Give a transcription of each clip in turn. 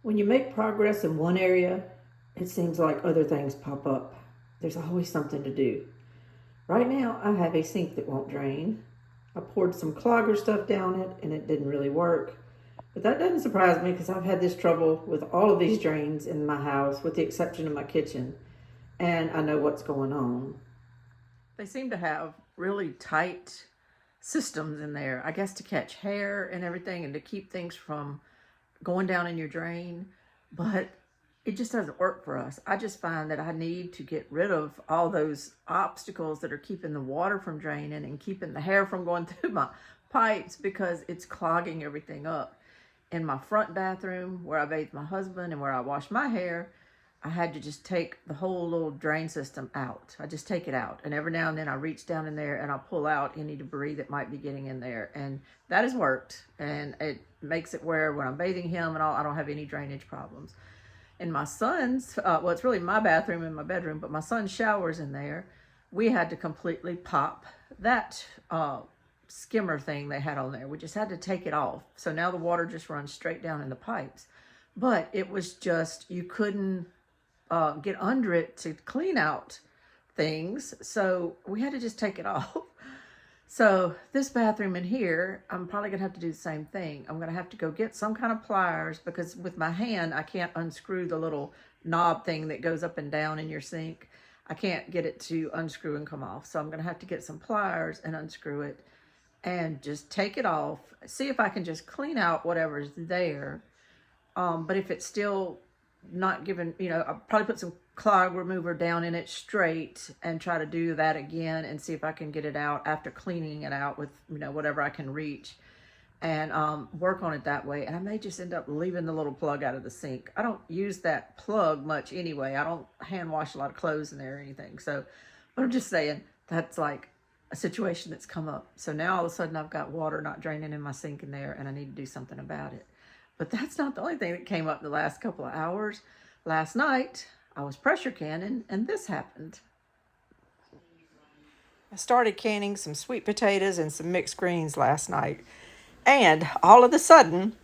When you make progress in one area, it seems like other things pop up. There's always something to do. Right now, I have a sink that won't drain. I poured some clogger stuff down it and it didn't really work. But that doesn't surprise me because I've had this trouble with all of these drains in my house, with the exception of my kitchen, and I know what's going on. They seem to have really tight systems in there, I guess to catch hair and everything and to keep things from going down in your drain, but it just doesn't work for us. I just find that I need to get rid of all those obstacles that are keeping the water from draining and keeping the hair from going through my pipes because it's clogging everything up. In my front bathroom where I bathe my husband and where I wash my hair, I had to just take the whole little drain system out. I just take it out. And every now and then I reach down in there and I pull out any debris that might be getting in there. And that has worked. And it makes it where when I'm bathing him and all, I don't have any drainage problems. In my son's, well, it's really my bathroom and my bedroom, but my son's showers in there, we had to completely pop that skimmer thing they had on there. We just had to take it off. So now the water just runs straight down in the pipes. But it was just, you couldn't get under it to clean out things. So we had to just take it off. So this bathroom in here, I'm probably gonna have to do the same thing. I'm gonna have to go get some kind of pliers because with my hand, I can't unscrew the little knob thing that goes up and down in your sink. I can't get it to unscrew and come off. So I'm gonna have to get some pliers and unscrew it and just take it off. See if I can just clean out whatever's there. But if it's still not given, I'll probably put some clog remover down in it straight and try to do that again and see if I can get it out after cleaning it out with, whatever I can reach and work on it that way. And I may just end up leaving the little plug out of the sink. I don't use that plug much anyway. I don't hand wash a lot of clothes in there or anything. So, but I'm just saying that's like a situation that's come up. So now all of a sudden I've got water not draining in my sink in there and I need to do something about it. But that's not the only thing that came up the last couple of hours. Last night, I was pressure canning, and this happened. I started canning some sweet potatoes and some mixed greens last night. And all of a sudden,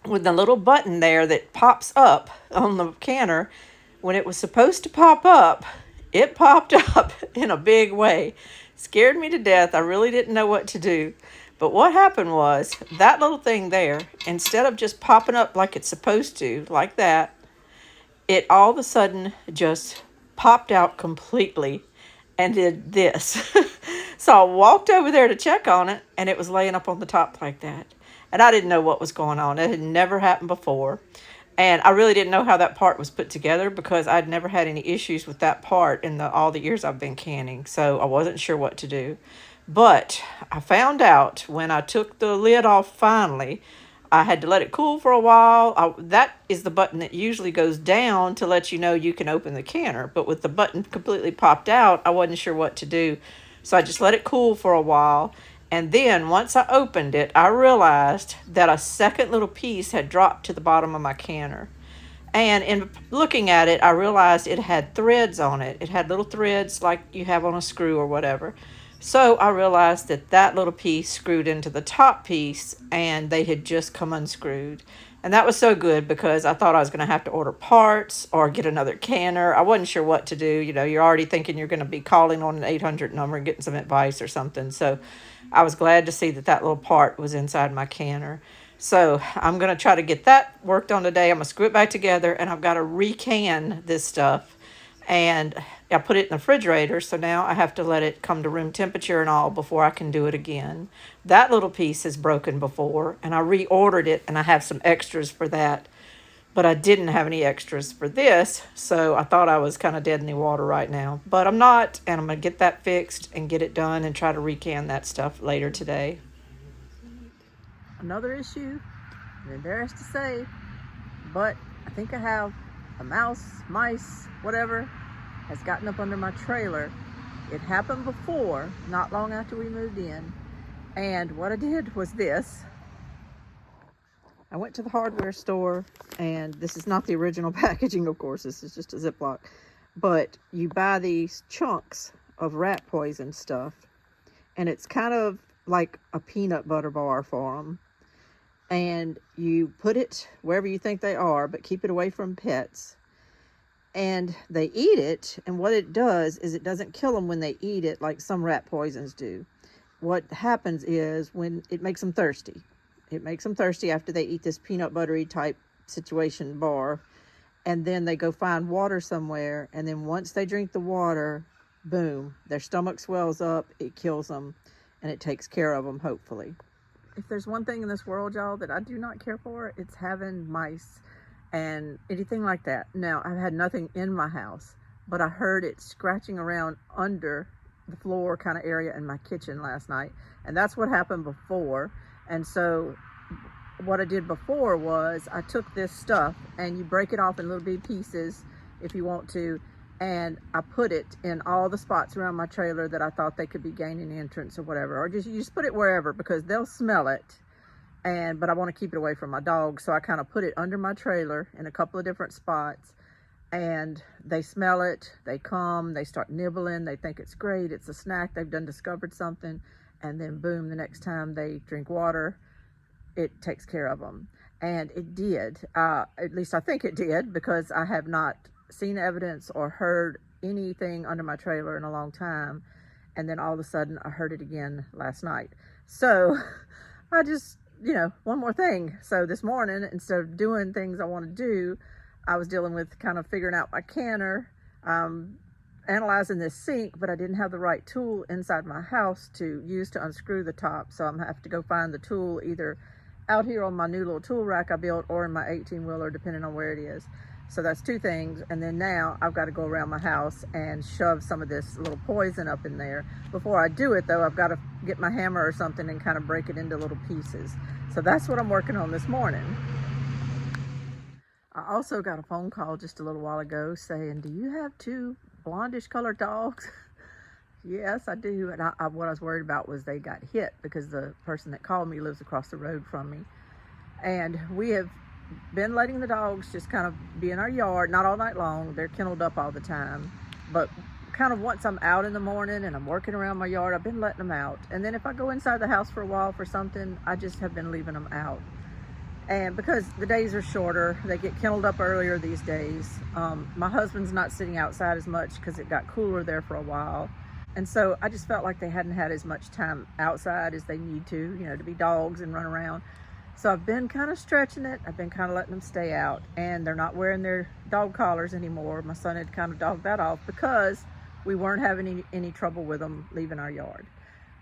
with the little button there that pops up on the canner, when it was supposed to pop up, it popped up in a big way. Scared me to death. I really didn't know what to do. But what happened was that little thing there, instead of just popping up like it's supposed to, like that, it all of a sudden just popped out completely and did this. So I walked over there to check on it, and it was laying up on the top like that. And I didn't know what was going on. It had never happened before. And I really didn't know how that part was put together because I'd never had any issues with that part in all the years I've been canning. So I wasn't sure what to do. But I found out when I took the lid off finally, I had to let it cool for a while. That is the button that usually goes down to let you know you can open the canner. But with the button completely popped out, I wasn't sure what to do. So I just let it cool for a while. And then once I opened it, I realized that a second little piece had dropped to the bottom of my canner. And in looking at it, I realized it had threads on it. It had little threads like you have on a screw or whatever. So I realized that that little piece screwed into the top piece and they had just come unscrewed. And that was so good because I thought I was going to have to order parts or get another canner. I wasn't sure what to do. You're already thinking you're going to be calling on an 800 number and getting some advice or something. So I was glad to see that that little part was inside my canner. So I'm going to try to get that worked on today. I'm going to screw it back together and I've got to recan this stuff. And I put it in the refrigerator, so now I have to let it come to room temperature and all before I can do it again. That little piece is broken before, and I reordered it, and I have some extras for that. But I didn't have any extras for this, so I thought I was kind of dead in the water right now. But I'm not, and I'm going to get that fixed and get it done and try to recan that stuff later today. Another issue, I'm embarrassed to say, but I think I have a mice, whatever, has gotten up under my trailer. It happened before, not long after we moved in. And what I did was this. I went to the hardware store, and this is not the original packaging, of course. This is just a Ziploc. But you buy these chunks of rat poison stuff, and it's kind of like a peanut butter bar for them. and you put it wherever you think they are, but keep it away from pets. And they eat it, and what it does is it doesn't kill them when they eat it like some rat poisons do. What happens is when it makes them thirsty. It makes them thirsty after they eat this peanut buttery type situation bar, and then they go find water somewhere, and then once they drink the water, boom, their stomach swells up, it kills them, and it takes care of them, hopefully. If there's one thing in this world, y'all, that I do not care for, it's having mice and anything like that. Now, I've had nothing in my house, but I heard it scratching around under the floor kind of area in my kitchen last night, and that's what happened before. And so what I did before was I took this stuff, and you break it off in little bitty pieces if you want to, and I put it in all the spots around my trailer that I thought they could be gaining entrance or whatever, or you just put it wherever, because they'll smell it. But I want to keep it away from my dog, so I kind of put it under my trailer in a couple of different spots, and they smell it, they come, they start nibbling, they think it's great, it's a snack, they've discovered something, and then boom, the next time they drink water, it takes care of them. And it did, at least I think it did, because I have not seen evidence or heard anything under my trailer in a long time, and then all of a sudden I heard it again last night. So I just, one more thing. So this morning, instead of doing things I want to do, I was dealing with kind of figuring out my canner, analyzing this sink, but I didn't have the right tool inside my house to use to unscrew the top. So I'm gonna have to go find the tool either out here on my new little tool rack I built or in my 18-wheeler, depending on where it is. So that's two things. And then now I've got to go around my house and shove some of this little poison up in there. Before I do it though, I've got to get my hammer or something and kind of break it into little pieces. So that's what I'm working on this morning. I also got a phone call just a little while ago saying, do you have two blondish colored dogs? Yes, I do. And what I was worried about was they got hit, because the person that called me lives across the road from me. And we have been letting the dogs just kind of be in our yard, not all night long. They're kenneled up all the time, but kind of once I'm out in the morning and I'm working around my yard, I've been letting them out. And then if I go inside the house for a while for something, I just have been leaving them out. And because the days are shorter, they get kenneled up earlier these days. My husband's not sitting outside as much because it got cooler there for a while. And so I just felt like they hadn't had as much time outside as they need to be dogs and run around. So I've been kind of stretching it. I've been kind of letting them stay out, and they're not wearing their dog collars anymore. My son had kind of dogged that off because we weren't having any trouble with them leaving our yard.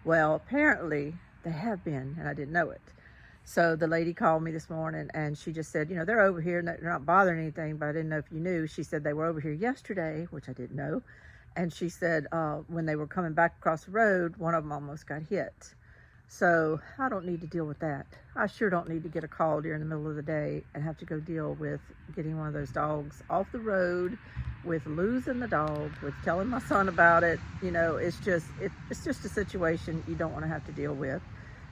Well, apparently they have been, and I didn't know it. So the lady called me this morning, and she just said, they're over here and they're not bothering anything, but I didn't know if you knew. She said they were over here yesterday, which I didn't know. And she said when they were coming back across the road, one of them almost got hit. So I don't need to deal with that. I sure don't need to get a call during the middle of the day and have to go deal with getting one of those dogs off the road, with losing the dog, with telling my son about it. It's just a situation you don't want to have to deal with.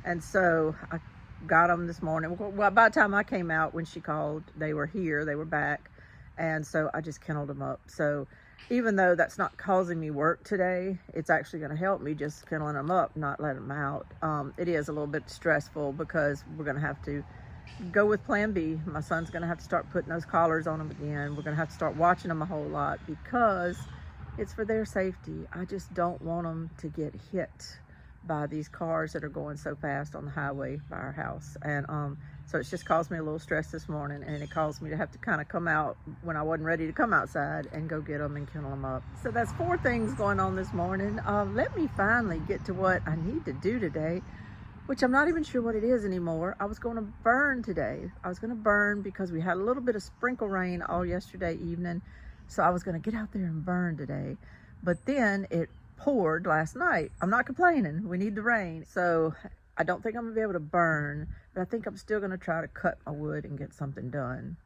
And so I got them this morning. Well, by the time I came out when she called, they were here, they were back. And so I just kenneled them up. So even though that's not causing me work today, it's actually going to help me just kenneling them up, not letting them out. It is a little bit stressful because we're going to have to go with plan B. My son's going to have to start putting those collars on them again. We're going to have to start watching them a whole lot because it's for their safety. I just don't want them to get hit by these cars that are going so fast on the highway by our house. And so it's just caused me a little stress this morning, and it caused me to have to kind of come out when I wasn't ready to come outside and go get them and kennel them up. So that's 4 things going on this morning. Let me finally get to what I need to do today, which I'm not even sure what it is anymore. I was going to burn today. I was going to burn because we had a little bit of sprinkle rain all yesterday evening. So I was going to get out there and burn today. But then it poured last night. I'm not complaining. We need the rain. So I don't think I'm gonna be able to burn, but I think I'm still gonna try to cut my wood and get something done.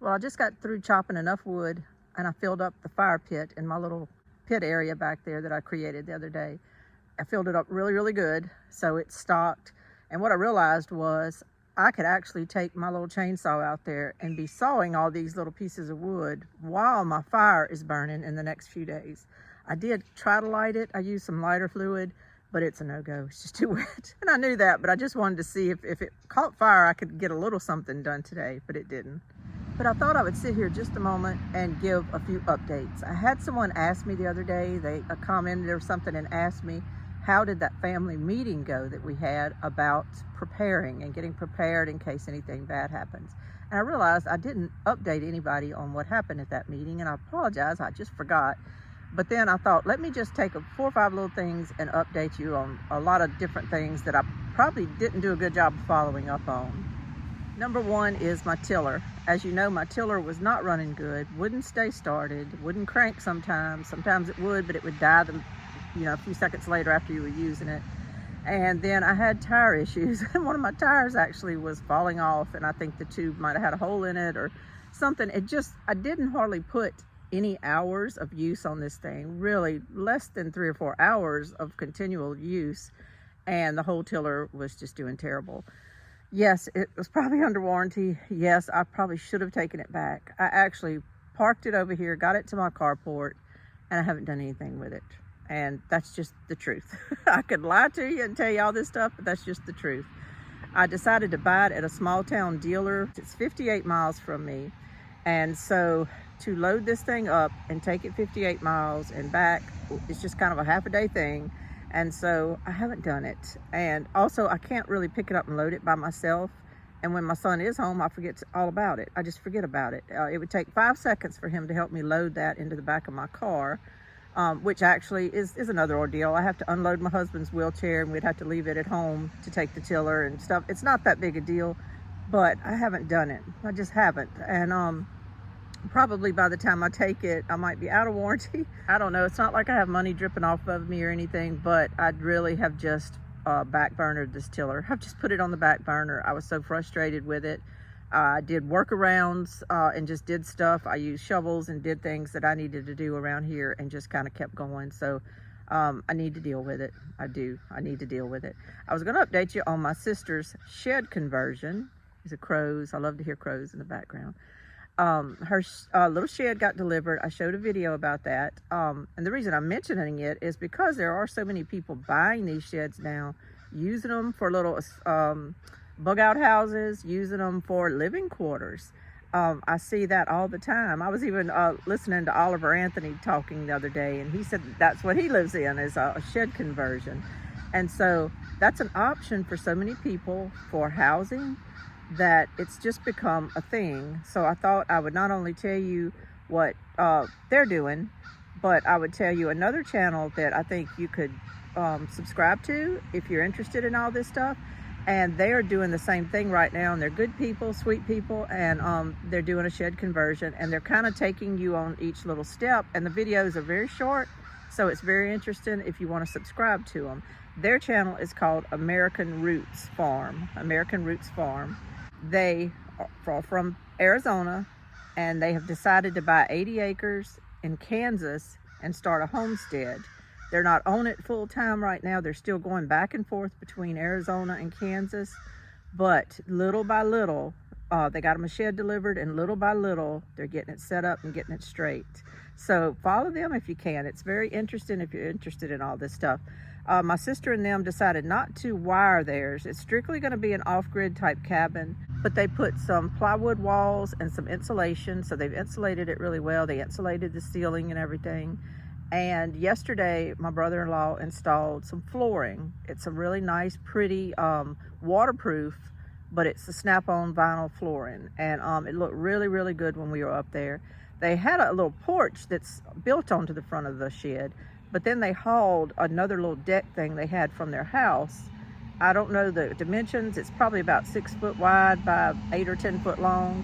Well, I just got through chopping enough wood, and I filled up the fire pit in my little pit area back there that I created the other day. I filled it up really, really good, so it's stocked. And what I realized was I could actually take my little chainsaw out there and be sawing all these little pieces of wood while my fire is burning in the next few days. I did try to light it. I used some lighter fluid, but it's a no-go. It's just too wet. And I knew that, but I just wanted to see if it caught fire, I could get a little something done today, but it didn't. But I thought I would sit here just a moment and give a few updates. I had someone ask me the other day, they commented or something and asked me, how did that family meeting go that we had about preparing and getting prepared in case anything bad happens? And I realized I didn't update anybody on what happened at that meeting, and I apologize, I just forgot. But then I thought, let me just take 4 or 5 little things and update you on a lot of different things that I probably didn't do a good job of following up on. Number 1 is my tiller. As you know, my tiller was not running good, wouldn't stay started, wouldn't crank sometimes. Sometimes it would, but it would die a few seconds later after you were using it. And then I had tire issues, and one of my tires actually was falling off, and I think the tube might have had a hole in it or something. I didn't hardly put any hours of use on this thing, really less than 3 or 4 hours of continual use, and the whole tiller was just doing terrible. Yes, it was probably under warranty. Yes, I probably should have taken it back. I actually parked it over here, got it to my carport, and I haven't done anything with it. And that's just the truth. I could lie to you and tell you all this stuff, but that's just the truth. I decided to buy it at a small town dealer. It's 58 miles from me. And so to load this thing up and take it 58 miles and back, it's just kind of a half a day thing. And so I haven't done it. And also I can't really pick it up and load it by myself. And when my son is home, I forget all about it. I just forget about it. It would take 5 seconds for him to help me load that into the back of my car. Which actually is another ordeal. I have to unload my husband's wheelchair, and we'd have to leave it at home to take the tiller and stuff. It's not that big a deal, but I haven't done it. I just haven't. And probably by the time I take it, I might be out of warranty. I don't know. It's not like I have money dripping off of me or anything, but I'd really have just back burnered this tiller. I've just put it on the back burner. I was so frustrated with it. I did workarounds and just did stuff. I used shovels and did things that I needed to do around here and just kind of kept going. So I need to deal with it. I need to deal with it. I was going to update you on my sister's shed conversion. These are crows. I love to hear crows in the background. Her little shed got delivered. I showed a video about that. And the reason I'm mentioning it is because there are so many people buying these sheds now, using them for little bug out houses, using them for living quarters. I see that all the time. I was even listening to Oliver Anthony talking the other day, and he said that's what he lives in, is a shed conversion. And so that's an option for so many people for housing that it's just become a thing. So I thought I would not only tell you what they're doing, but I would tell you another channel that I think you could subscribe to if you're interested in all this stuff. And they are doing the same thing right now, and they're good people, sweet people, and they're doing a shed conversion, and they're kind of taking you on each little step, and the videos are very short, so it's very interesting if you want to subscribe to them. Their channel is called American Roots Farm. They are from Arizona, and they have decided to buy 80 acres in Kansas and start a homestead. They're not on it full time right now. They're still going back and forth between Arizona and Kansas. But little by little, they got them a shed delivered, and little by little, they're getting it set up and getting it straight. So follow them if you can. It's very interesting if you're interested in all this stuff. My sister and them decided not to wire theirs. It's strictly going to be an off-grid type cabin, but they put some plywood walls and some insulation. So they've insulated it really well. They insulated the ceiling and everything. And yesterday, my brother-in-law installed some flooring. It's some really nice, pretty, waterproof, but it's a snap-on vinyl flooring. And it looked really, really good when we were up there. They had a little porch that's built onto the front of the shed, but then they hauled another little deck thing they had from their house. I don't know the dimensions. It's probably about 6 foot wide by 8 or 10 foot long.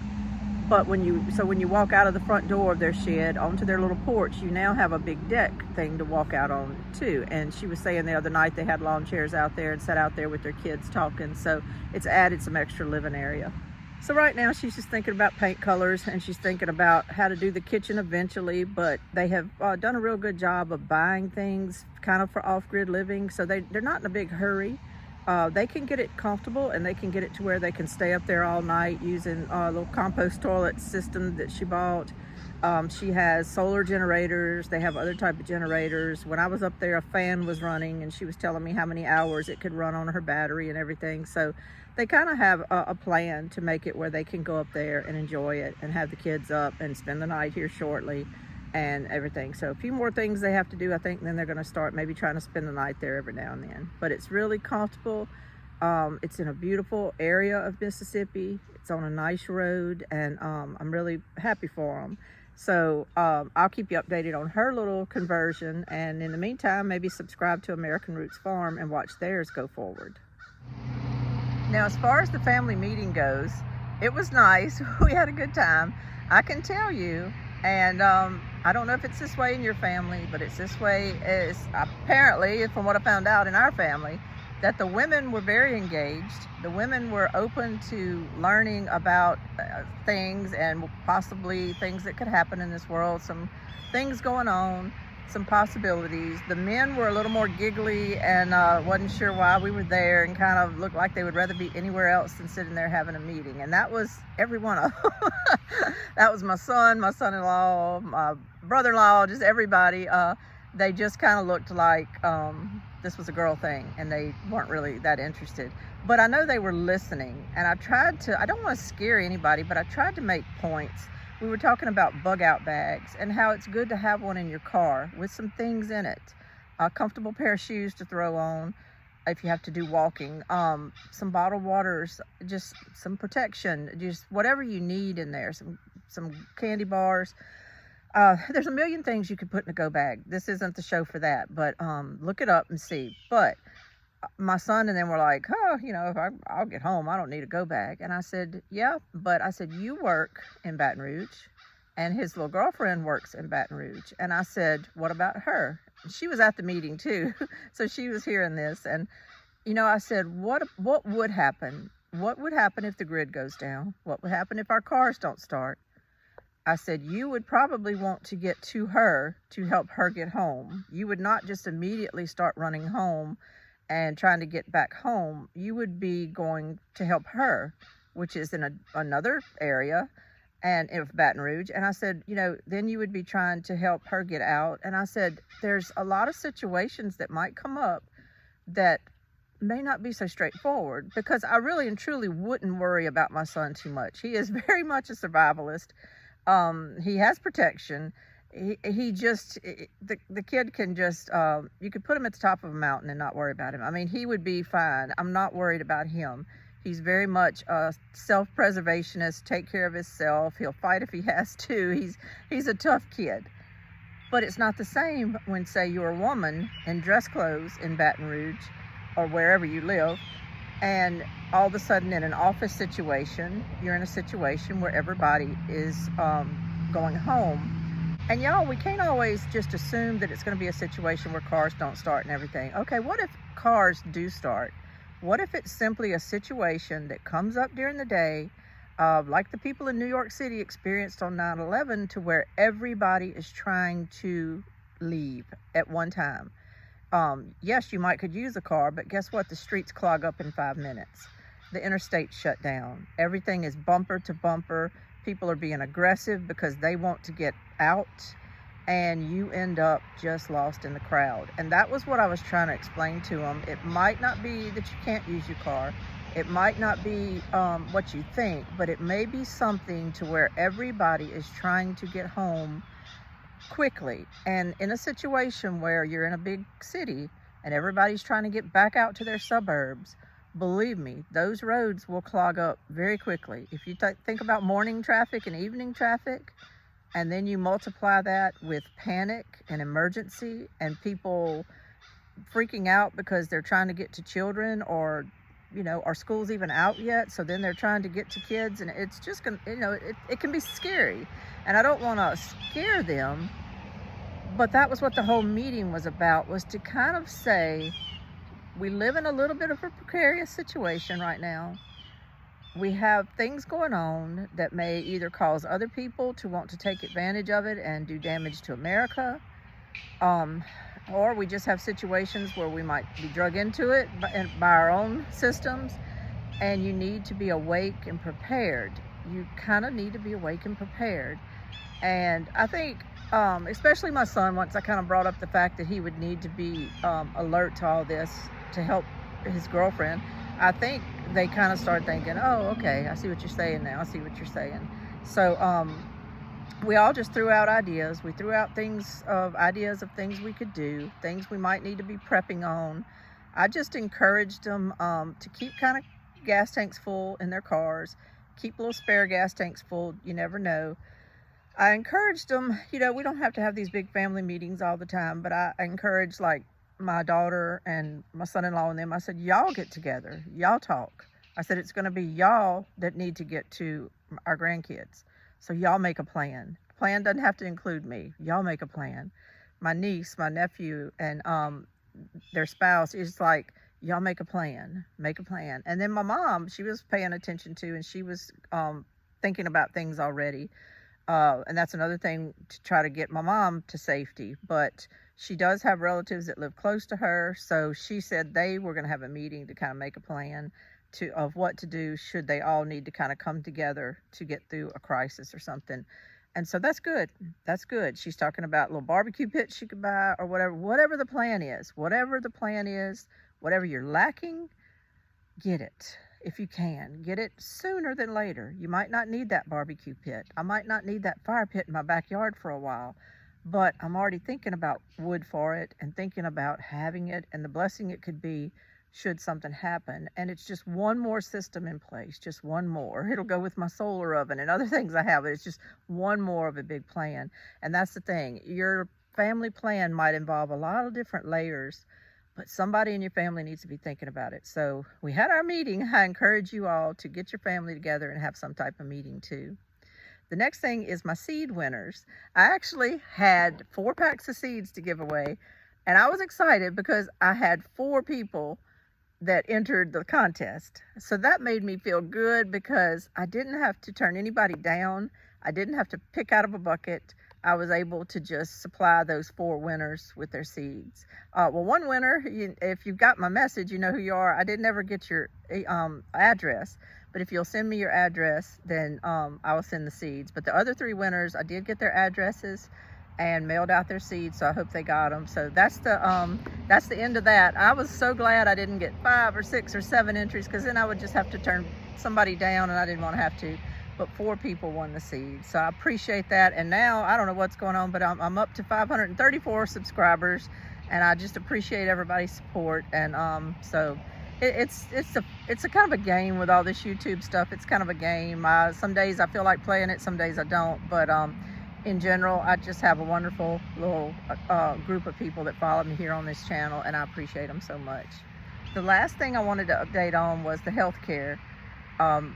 But when you walk out of the front door of their shed onto their little porch, you now have a big deck thing to walk out on too. And she was saying the other night they had lawn chairs out there and sat out there with their kids talking. So it's added some extra living area. So right now she's just thinking about paint colors, and she's thinking about how to do the kitchen eventually. But they have done a real good job of buying things kind of for off-grid living. So they're not in a big hurry. they can get it comfortable, and they can get it to where they can stay up there all night using a little compost toilet system that she bought. She has solar generators. They have other type of generators. When I was up there, a fan was running, and she was telling me how many hours it could run on her battery and everything. So they kind of have a plan to make it where they can go up there and enjoy it and have the kids up and spend the night here shortly and everything. So a few more things they have to do, I think, and then they're going to start maybe trying to spend the night there every now and then. But it's really comfortable. It's in a beautiful area of Mississippi. It's on a nice road, and I'm really happy for them. So I'll keep you updated on her little conversion, and in the meantime, maybe subscribe to American Roots Farm and watch theirs go forward. Now, as far as the family meeting goes, it was nice. We had a good time. I can tell you, and I don't know if it's this way in your family, but it's this way is apparently, from what I found out in our family, that the women were very engaged. The women were open to learning about things and possibly things that could happen in this world, some things going on, some possibilities. The men were a little more giggly and wasn't sure why we were there, and kind of looked like they would rather be anywhere else than sitting there having a meeting. And that was every one of them. That was my son, my son-in-law, my brother-in-law, just everybody. They just kind of looked like this was a girl thing, and they weren't really that interested. But I know they were listening, and I don't want to scare anybody, but I tried to make points. We were talking about bug out bags and how it's good to have one in your car with some things in it. A comfortable pair of shoes to throw on if you have to do walking, some bottled waters, just some protection, just whatever you need in there, some candy bars. There's a million things you could put in a go bag. This isn't the show for that, but look it up and see. But my son and them were like, oh, if I'll get home, I don't need a go bag. And I said, yeah, but I said, you work in Baton Rouge, and his little girlfriend works in Baton Rouge. And I said, what about her? And she was at the meeting too, so she was hearing this. And I said, what would happen? What would happen if the grid goes down? What would happen if our cars don't start? I said, you would probably want to get to her to help her get home. You would not just immediately start running home and trying to get back home. You would be going to help her, which is in another area and of Baton Rouge. And I said, then you would be trying to help her get out. And I said, there's a lot of situations that might come up that may not be so straightforward, because I really and truly wouldn't worry about my son too much. He is very much a survivalist. He has protection. He just, the kid can just, you could put him at the top of a mountain and not worry about him. I mean, he would be fine. I'm not worried about him. He's very much a self-preservationist, take care of himself. He'll fight if he has to. He's a tough kid. But it's not the same when, say, you're a woman in dress clothes in Baton Rouge or wherever you live, and all of a sudden in an office situation, you're in a situation where everybody is going home. And y'all, we can't always just assume that it's going to be a situation where cars don't start and everything. Okay, what if cars do start? What if it's simply a situation that comes up during the day, like the people in New York City experienced on 9/11, to where everybody is trying to leave at one time? Yes, you could use a car, but guess what? The streets clog up in 5 minutes. The interstate shut down. Everything is bumper to bumper. People are being aggressive because they want to get out, and you end up just lost in the crowd. And that was what I was trying to explain to them. It might not be that you can't use your car. It might not be what you think, but it may be something to where everybody is trying to get home quickly. And in a situation where you're in a big city and everybody's trying to get back out to their suburbs, believe me, those roads will clog up very quickly. If you think about morning traffic and evening traffic, and then you multiply that with panic and emergency and people freaking out because they're trying to get to children, or are schools even out yet? So then they're trying to get to kids, and it's just gonna, it can be scary. And I don't want to scare them, but that was what the whole meeting was about, was to kind of say, we live in a little bit of a precarious situation right now. We have things going on that may either cause other people to want to take advantage of it and do damage to America. or we just have situations where we might be drug into it by our own systems, and you need to be awake and prepared. You kind of need to be awake and prepared. And I think, especially my son, once I kind of brought up the fact that he would need to be alert to all this to help his girlfriend, I think they kind of started thinking, oh, okay, I see what you're saying now. I see what you're saying. So we all just threw out ideas. We threw out ideas of things we could do, things we might need to be prepping on. I just encouraged them to keep kind of gas tanks full in their cars, keep little spare gas tanks full. You never know. I encouraged them, we don't have to have these big family meetings all the time, but I encouraged like my daughter and my son-in-law and them. I said, y'all get together, y'all talk. I said, it's going to be y'all that need to get to our grandkids. So y'all make a plan. The plan doesn't have to include me. Y'all make a plan. My niece, my nephew, and their spouse is like, y'all make a plan. And then my mom, she was paying attention to, and she was thinking about things already. And that's another thing to try to get my mom to safety. But she does have relatives that live close to her. So she said they were going to have a meeting to kind of make a plan of what to do should they all need to kind of come together to get through a crisis or something. And so that's good. That's good. She's talking about little barbecue pits she could buy or whatever the plan is, whatever you're lacking, get it. If you can, get it sooner than later. You might not need that barbecue pit. I might not need that fire pit in my backyard for a while, but I'm already thinking about wood for it and thinking about having it and the blessing it could be should something happen. And it's just one more system in place, just one more. It'll go with my solar oven and other things I have, but it's just one more of a big plan. And that's the thing. Your family plan might involve a lot of different layers, but somebody in your family needs to be thinking about it. So we had our meeting. I encourage you all to get your family together and have some type of meeting too. The next thing is my seed winners. I actually had 4 packs of seeds to give away, and I was excited because I had 4 people that entered the contest. So that made me feel good because I didn't have to turn anybody down. I didn't have to pick out of a bucket. I was able to just supply those 4 winners with their seeds. Well, one winner, if you've got my message, you know who you are. I didn't ever get your address, but if you'll send me your address, then I will send the seeds. But the other 3 winners, I did get their addresses and mailed out their seeds, so I hope they got them. So that's the end of that. I was so glad I didn't get 5 or 6 or 7 entries, because then I would just have to turn somebody down, and I didn't want to have to. But 4 people won the seeds, so I appreciate that. And now I don't know what's going on, but I'm up to 534 subscribers, and I just appreciate everybody's support. And so it's a kind of a game with all this YouTube stuff. It's kind of a game. Some days I feel like playing it, some days I don't. But in general, I just have a wonderful little group of people that follow me here on this channel, and I appreciate them so much. The last thing I wanted to update on was the healthcare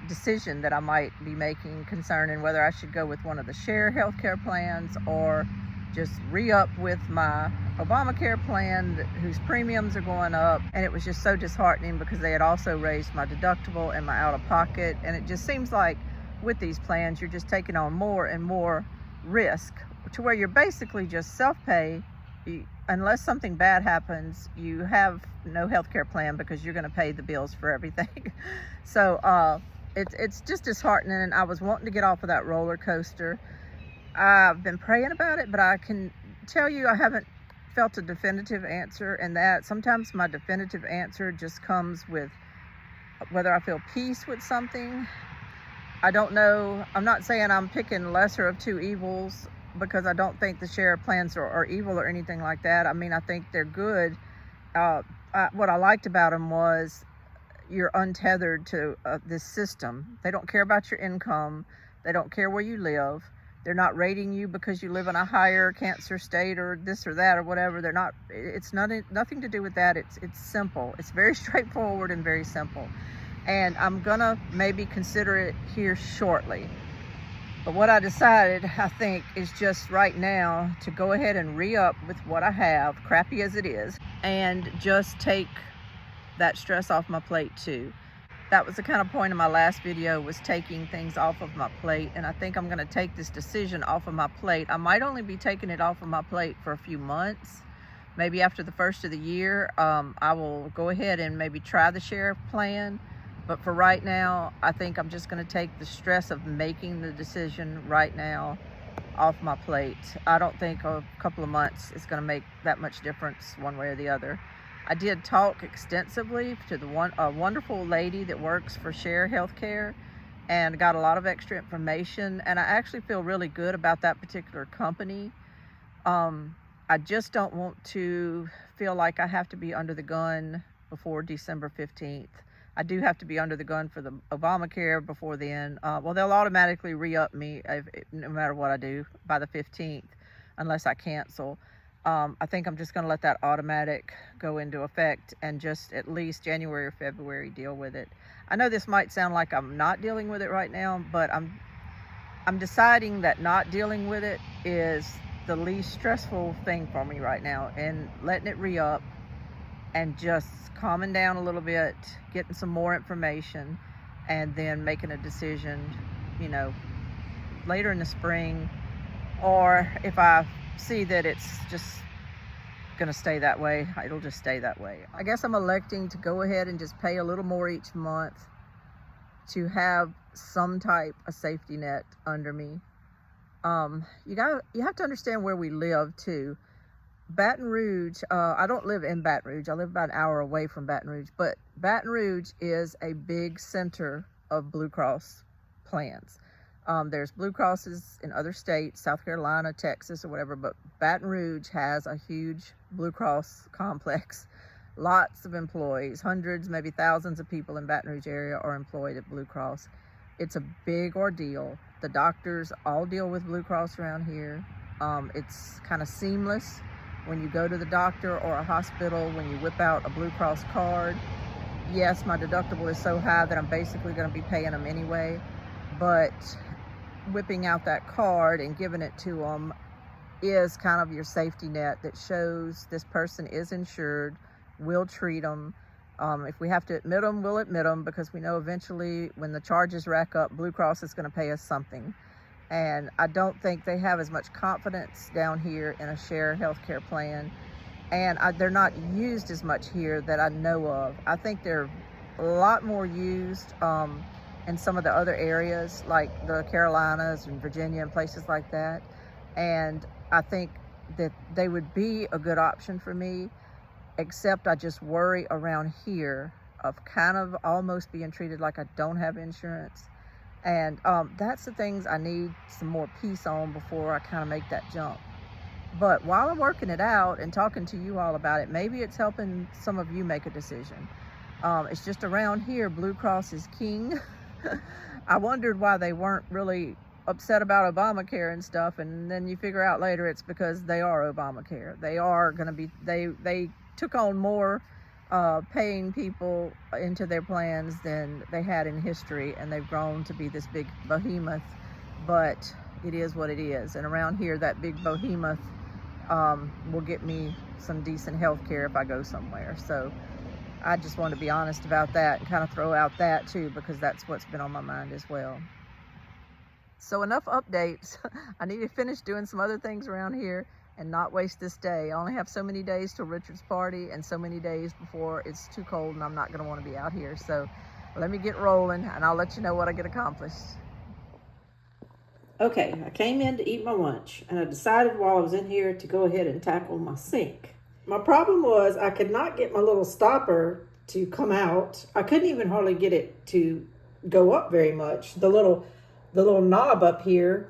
decision that I might be making concerning whether I should go with one of the share healthcare plans or just re-up with my Obamacare plan whose premiums are going up. And it was just so disheartening because they had also raised my deductible and my out-of-pocket, and it just seems like with these plans you're just taking on more and more risk to where you're basically just self-pay. Unless something bad happens, you have no health care plan because you're going to pay the bills for everything. So it's just disheartening, and I was wanting to get off of that roller coaster. I've been praying about it, but I can tell you I haven't felt a definitive answer, and that sometimes my definitive answer just comes with whether I feel peace with something. I don't know. I'm not saying I'm picking lesser of 2 evils, because I don't think the share plans are evil or anything like that. I mean, I think they're good. What I liked about them was you're untethered to this system. They don't care about your income. They don't care where you live. They're not rating you because you live in a higher cancer state or this or that or whatever. They're not. It's nothing to do with that. It's simple. It's very straightforward and very simple. And I'm gonna maybe consider it here shortly. But what I decided, I think, is just right now to go ahead and re-up with what I have, crappy as it is, and just take that stress off my plate too. That was the kind of point of my last video, was taking things off of my plate, and I think I'm going to take this decision off of my plate. I might only be taking it off of my plate for a few months, maybe after the first of the year, I will go ahead and maybe try the sheriff plan. But for right now, I think I'm just going to take the stress of making the decision right now off my plate. I don't think a couple of months is going to make that much difference one way or the other. I did talk extensively to a wonderful lady that works for Share Healthcare, and got a lot of extra information, and I actually feel really good about that particular company. I just don't want to feel like I have to be under the gun before December 15th. I do have to be under the gun for the Obamacare before then. Well, they'll automatically re-up me no matter what I do by the 15th, unless I cancel. I think I'm just going to let that automatic go into effect and just at least January or February deal with it. I know this might sound like I'm not dealing with it right now, but I'm deciding that not dealing with it is the least stressful thing for me right now, and letting it re-up and just calming down a little bit, getting some more information, and then making a decision, you know, later in the spring, or if I see that it's just gonna stay that way, it'll just stay that way. I guess I'm electing to go ahead and just pay a little more each month to have some type of safety net under me. You have to understand where we live too. Baton Rouge, I don't live in Baton Rouge. I live about an hour away from Baton Rouge, but Baton Rouge is a big center of Blue Cross plans. There's Blue Crosses in other states, South Carolina, Texas, or whatever, but Baton Rouge has a huge Blue Cross complex. Lots of employees, hundreds, maybe thousands of people in Baton Rouge area are employed at Blue Cross. It's a big ordeal. The doctors all deal with Blue Cross around here. It's kind of seamless. When you go to the doctor or a hospital, when you whip out a Blue Cross card, yes, my deductible is so high that I'm basically going to be paying them anyway, but whipping out that card and giving it to them is kind of your safety net that shows this person is insured. We'll treat them. If we have to admit them, we'll admit them, because we know eventually when the charges rack up, Blue Cross is going to pay us something. And I don't think they have as much confidence down here in a share healthcare plan, and they're not used as much here that I know of. I think they're a lot more used in some of the other areas like the Carolinas and Virginia and places like that, and I think that they would be a good option for me, except I just worry around here of kind of almost being treated like I don't have insurance. And that's the things I need some more peace on before I kind of make that jump. But while I'm working it out and talking to you all about it, maybe it's helping some of you make a decision. It's just around here, Blue Cross is king. I wondered why they weren't really upset about Obamacare and stuff, and then you figure out later it's because they are Obamacare. They are going to be, they took on more paying people into their plans than they had in history, and they've grown to be this big behemoth. But it is what it is, and around here that big behemoth will get me some decent health care if I go somewhere. So I just want to be honest about that and kind of throw out that too, because that's what's been on my mind as well. So enough updates. I need to finish doing some other things around here and not waste this day. I only have so many days till Richard's party and so many days before it's too cold and I'm not going to want to be out here. So let me get rolling and I'll let you know what I get accomplished. Okay, I came in to eat my lunch and I decided while I was in here to go ahead and tackle my sink. My problem was I could not get my little stopper to come out. I couldn't even hardly get it to go up very much. The little knob up here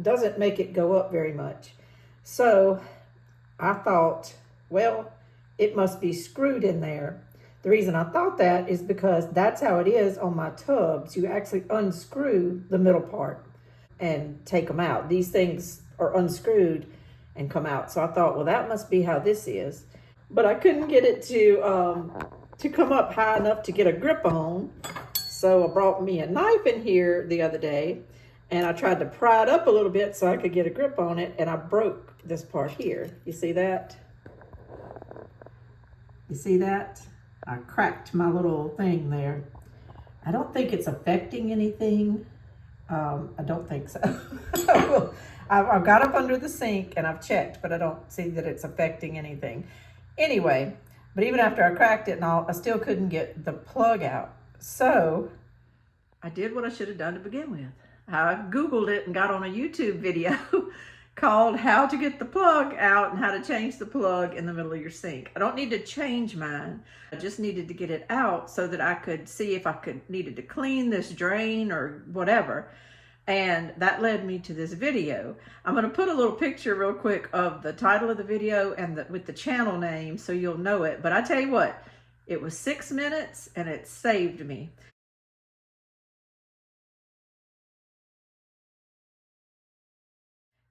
doesn't make it go up very much. So I thought, well, it must be screwed in there. The reason I thought that is because that's how it is on my tubs. You actually unscrew the middle part and take them out. These things are unscrewed and come out. So I thought, well, that must be how this is. But I couldn't get it to come up high enough to get a grip on. So I brought me a knife in here the other day and I tried to pry it up a little bit so I could get a grip on it, and I broke this part here. You see that? You see that? I cracked my little thing there. I don't think it's affecting anything. I don't think so. I've got up under the sink and I've checked, but I don't see that it's affecting anything. Anyway, but even after I cracked it and all, I still couldn't get the plug out. So I did what I should have done to begin with. I Googled it and got on a YouTube video called How to Get the Plug Out and How to Change the Plug in the Middle of Your Sink. I don't need to change mine. I just needed to get it out so that I could see if I needed to clean this drain or whatever. And that led me to this video. I'm going to put a little picture real quick of the title of the video and with the channel name so you'll know it. But I tell you what, it was 6 minutes and it saved me.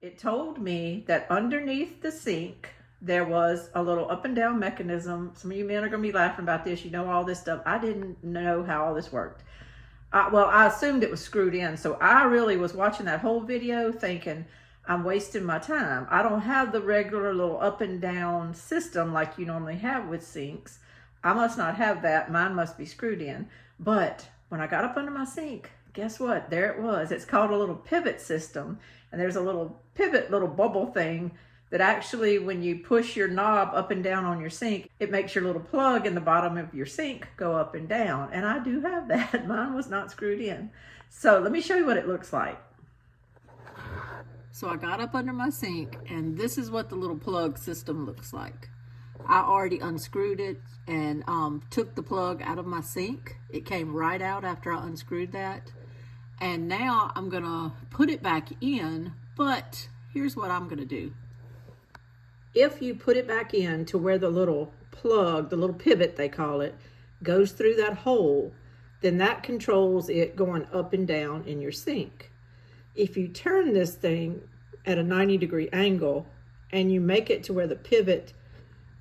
It told me that underneath the sink, there was a little up and down mechanism. Some of you men are going to be laughing about this. You know all this stuff. I didn't know how all this worked. Well, I assumed it was screwed in. So I really was watching that whole video thinking, I'm wasting my time. I don't have the regular little up and down system like you normally have with sinks. I must not have that. Mine must be screwed in. But when I got up under my sink, guess what? There it was. It's called a little pivot system. And there's a little pivot, little bubble thing that actually, when you push your knob up and down on your sink, it makes your little plug in the bottom of your sink go up and down. And I do have that. Mine was not screwed in. So let me show you what it looks like. So I got up under my sink and this is what the little plug system looks like. I already unscrewed it and took the plug out of my sink. It came right out after I unscrewed that. And now I'm gonna put it back in, but here's what I'm gonna do. If you put it back in to where the little plug, the little pivot they call it, goes through that hole, then that controls it going up and down in your sink. If you turn this thing at a 90-degree angle and you make it to where the pivot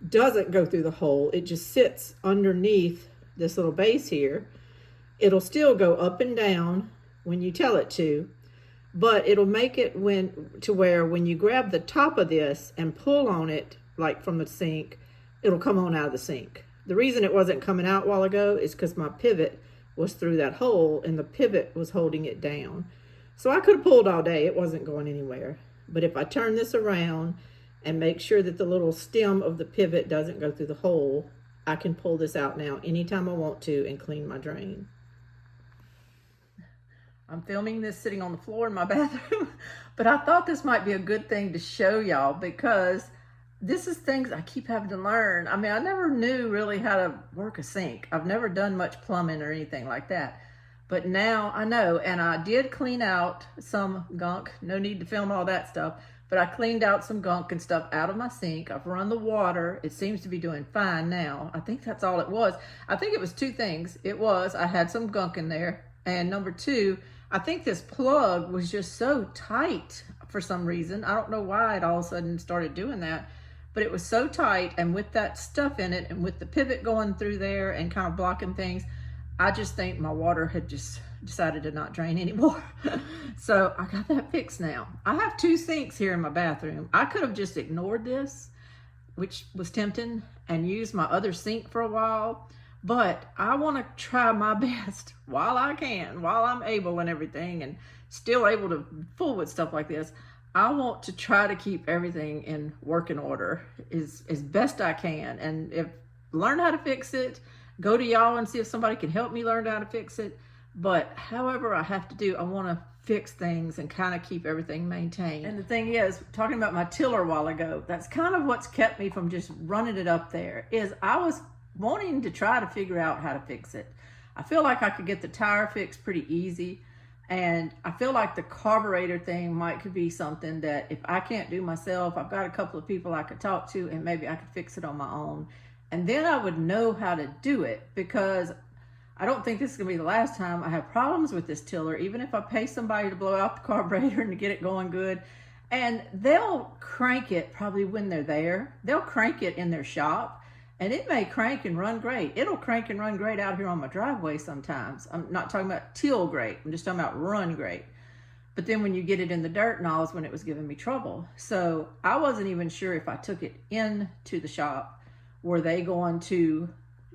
doesn't go through the hole, it just sits underneath this little base here, it'll still go up and down when you tell it to, but it'll make it to where when you grab the top of this and pull on it, like from the sink, it'll come on out of the sink. The reason it wasn't coming out a while ago is because my pivot was through that hole and the pivot was holding it down. So I could have pulled all day, it wasn't going anywhere. But if I turn this around and make sure that the little stem of the pivot doesn't go through the hole, I can pull this out now anytime I want to and clean my drain. I'm filming this sitting on the floor in my bathroom, but I thought this might be a good thing to show y'all because this is things I keep having to learn. I mean, I never knew really how to work a sink. I've never done much plumbing or anything like that, but now I know. And I did clean out some gunk. No need to film all that stuff, but I cleaned out some gunk and stuff out of my sink. I've run the water. It seems to be doing fine now. I think that's all it was. I think it was two things. I had some gunk in there, and number two, I think this plug was just so tight for some reason. I don't know why it all of a sudden started doing that, but it was so tight, and with that stuff in it and with the pivot going through there and kind of blocking things, I just think my water had just decided to not drain anymore. So I got that fixed now. I have two sinks here in my bathroom. I could have just ignored this, which was tempting, and used my other sink for a while. But I want to try my best while I can, while I'm able and everything, and still able to fool with stuff like this. I want to try to keep everything in working order as best I can. And if learn how to fix it, go to y'all and see if somebody can help me learn how to fix it. But however I have to do, I want to fix things and kind of keep everything maintained. And the thing is, talking about my tiller a while ago, that's kind of what's kept me from just running it up there, is I was wanting to try to figure out how to fix it. I feel like I could get the tire fixed pretty easy, and I feel like the carburetor thing could be something that if I can't do myself, I've got a couple of people I could talk to and maybe I could fix it on my own, and then I would know how to do it, because I don't think this is gonna be the last time I have problems with this tiller, even if I pay somebody to blow out the carburetor and to get it going good. And they'll crank it probably when they're there. They'll crank it in their shop, and it may crank and run great. It'll crank and run great out here on my driveway sometimes. I'm not talking about till great. I'm just talking about run great. But then when you get it in the dirt and all is when it was giving me trouble. So I wasn't even sure if I took it into the shop, were they going to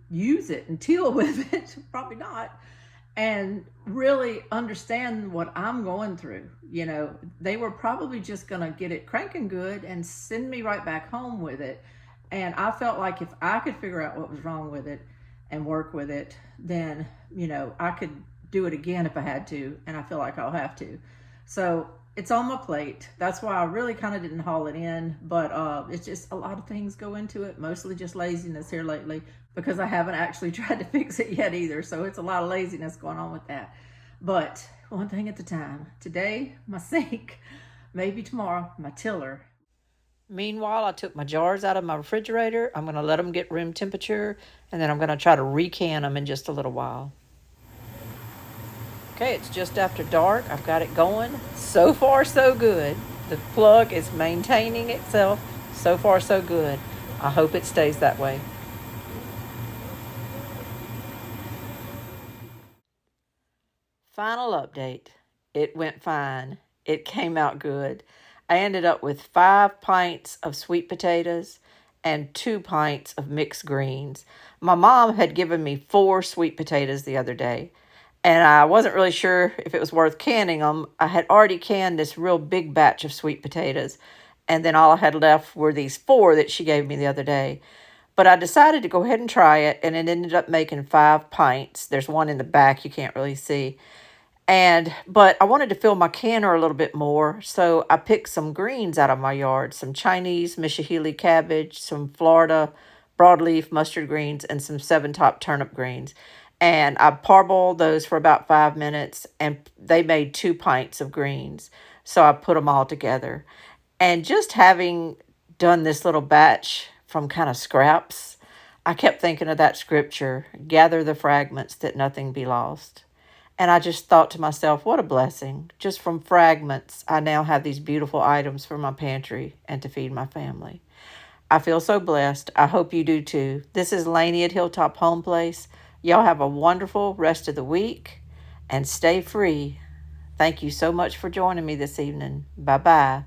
use it and till with it? Probably not. and really understand what I'm going through. You know, they were probably just going to get it cranking good and send me right back home with it. And I felt like if I could figure out what was wrong with it and work with it, then, you know, I could do it again if I had to. And I feel like I'll have to. So it's on my plate. That's why I really kind of didn't haul it in. But it's just a lot of things go into it, mostly just laziness here lately because I haven't actually tried to fix it yet either. So it's a lot of laziness going on with that. But one thing at a time. Today, my sink. Maybe tomorrow, my tiller. Meanwhile, I took my jars out of my refrigerator. I'm going to let them get room temperature, and then I'm going to try to recan them in just a little while. Okay, it's just after dark. I've got it going. So far, so good. The plug is maintaining itself. So far, so good. I hope it stays that way. Final update. It went fine. It came out good. I ended up with 5 pints of sweet potatoes and 2 pints of mixed greens. My mom had given me 4 sweet potatoes the other day, and I wasn't really sure if it was worth canning them. I had already canned this real big batch of sweet potatoes, and then all I had left were these 4 that she gave me the other day. But I decided to go ahead and try it, and it ended up making 5 pints. There's one in the back you can't really see. But I wanted to fill my canner a little bit more, so I picked some greens out of my yard, some Chinese Mishahili cabbage, some Florida broadleaf mustard greens, and some 7-top turnip greens. And I parboiled those for about 5 minutes, and they made 2 pints of greens. So I put them all together. And just having done this little batch from kind of scraps, I kept thinking of that scripture, gather the fragments that nothing be lost. And I just thought to myself, what a blessing. Just from fragments, I now have these beautiful items for my pantry and to feed my family. I feel so blessed. I hope you do too. This is Lainey at Hilltop Homeplace. Y'all have a wonderful rest of the week and stay free. Thank you so much for joining me this evening. Bye-bye.